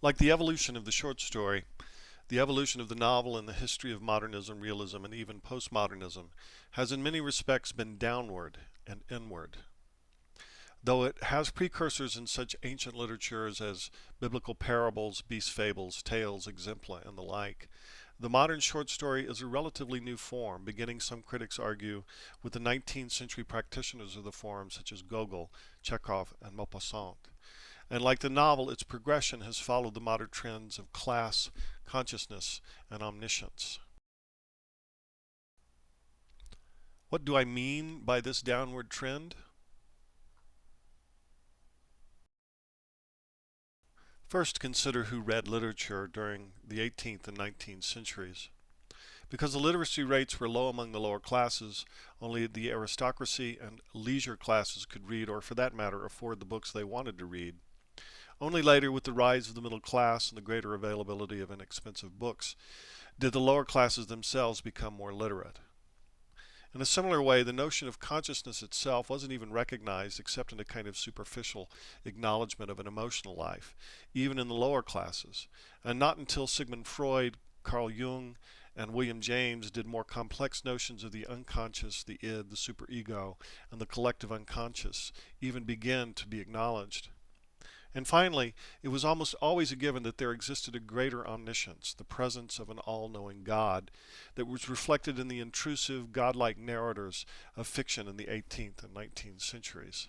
Like the evolution of the short story, the evolution of the novel in the history of modernism, realism, and even postmodernism has in many respects been downward and inward. Though it has precursors in such ancient literatures as biblical parables, beast fables, tales, exempla, and the like, the modern short story is a relatively new form, beginning, some critics argue, with the 19th century practitioners of the form such as Gogol, Chekhov, and Maupassant. And like the novel, its progression has followed the modern trends of class, consciousness, and omniscience. What do I mean by this downward trend? First, consider who read literature during the 18th and 19th centuries. Because the literacy rates were low among the lower classes, only the aristocracy and leisure classes could read, or for that matter, afford the books they wanted to read. Only later, with the rise of the middle class and the greater availability of inexpensive books, did the lower classes themselves become more literate. In a similar way, the notion of consciousness itself wasn't even recognized except in a kind of superficial acknowledgement of an emotional life, even in the lower classes, and not until Sigmund Freud, Carl Jung, and William James did more complex notions of the unconscious, the id, the superego, and the collective unconscious even begin to be acknowledged. And finally, it was almost always a given that there existed a greater omniscience, the presence of an all-knowing God, that was reflected in the intrusive, godlike narrators of fiction in the 18th and 19th centuries.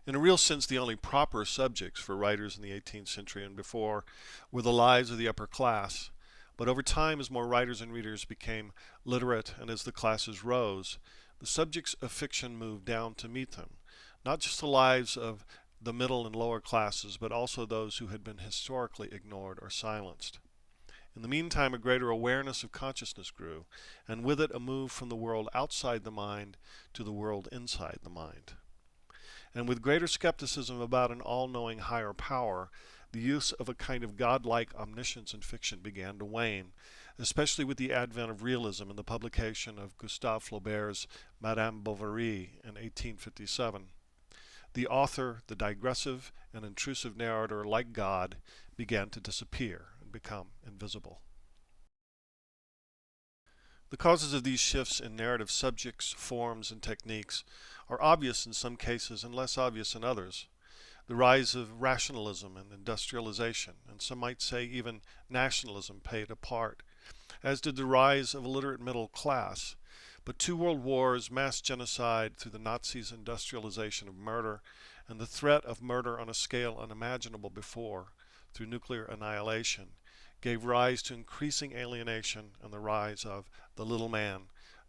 In a real sense, the only proper subjects for writers in the 18th century and before were the lives of the upper class. But over time, as more writers and readers became literate and as the classes rose, the subjects of fiction moved down to meet them. Not just the lives of the middle and lower classes, but also those who had been historically ignored or silenced. In the meantime, a greater awareness of consciousness grew, and with it a move from the world outside the mind to the world inside the mind. And with greater skepticism about an all-knowing higher power, the use of a kind of godlike omniscience in fiction began to wane, especially with the advent of realism and the publication of Gustave Flaubert's Madame Bovary in 1857. The author, the digressive and intrusive narrator, like God, began to disappear and become invisible. The causes of these shifts in narrative subjects, forms, and techniques are obvious in some cases and less obvious in others. The rise of rationalism and industrialization, and some might say even nationalism, played a part, as did the rise of a literate middle class. But two world wars, mass genocide through the Nazis' industrialization of murder, and the threat of murder on a scale unimaginable before, through nuclear annihilation, gave rise to increasing alienation and the rise of the little man,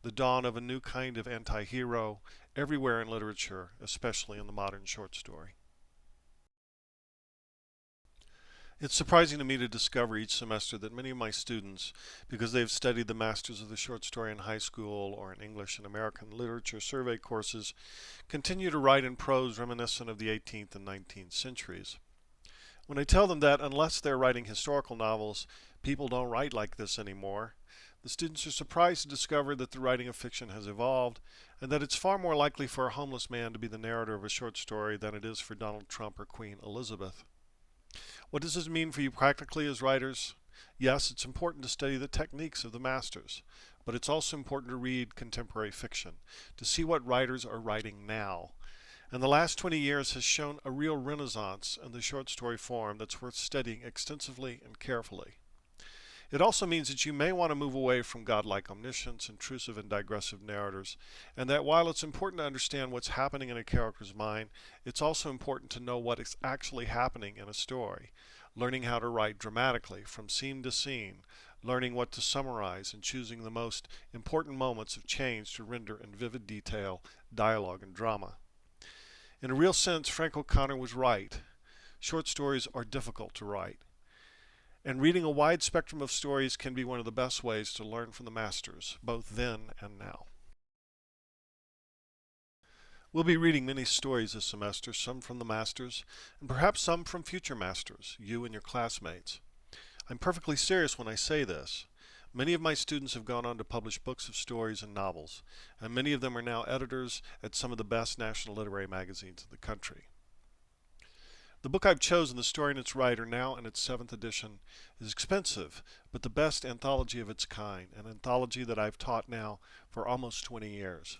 the dawn of a new kind of anti-hero everywhere in literature, especially in the modern short story. It's surprising to me to discover each semester that many of my students, because they've studied the Masters of the Short Story in high school or in English and American Literature survey courses, continue to write in prose reminiscent of the 18th and 19th centuries. When I tell them that unless they're writing historical novels, people don't write like this anymore, the students are surprised to discover that the writing of fiction has evolved and that it's far more likely for a homeless man to be the narrator of a short story than it is for Donald Trump or Queen Elizabeth. What does this mean for you practically as writers? Yes, it's important to study the techniques of the masters, but it's also important to read contemporary fiction, to see what writers are writing now. And the last 20 years has shown a real renaissance in the short story form that's worth studying extensively and carefully. It also means that you may want to move away from godlike omniscience, intrusive and digressive narrators, and that while it's important to understand what's happening in a character's mind, it's also important to know what is actually happening in a story, learning how to write dramatically from scene to scene, learning what to summarize and choosing the most important moments of change to render in vivid detail dialogue and drama. In a real sense, Frank O'Connor was right. Short stories are difficult to write. And reading a wide spectrum of stories can be one of the best ways to learn from the masters, both then and now. We'll be reading many stories this semester, some from the masters, and perhaps some from future masters, you and your classmates. I'm perfectly serious when I say this. Many of my students have gone on to publish books of stories and novels, and many of them are now editors at some of the best national literary magazines in the country. The book I've chosen, The Story and Its Writer, now in its 7th edition, is expensive, but the best anthology of its kind, an anthology that I've taught now for almost 20 years.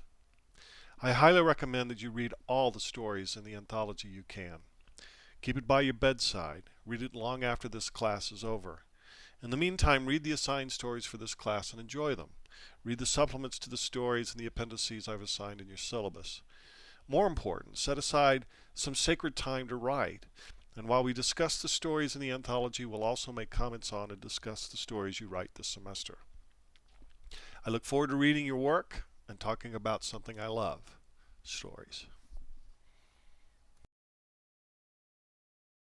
I highly recommend that you read all the stories in the anthology you can. Keep it by your bedside. Read it long after this class is over. In the meantime, read the assigned stories for this class and enjoy them. Read the supplements to the stories and the appendices I've assigned in your syllabus. More important, set aside some sacred time to write. And while we discuss the stories in the anthology, we'll also make comments on and discuss the stories you write this semester. I look forward to reading your work and talking about something I love, stories.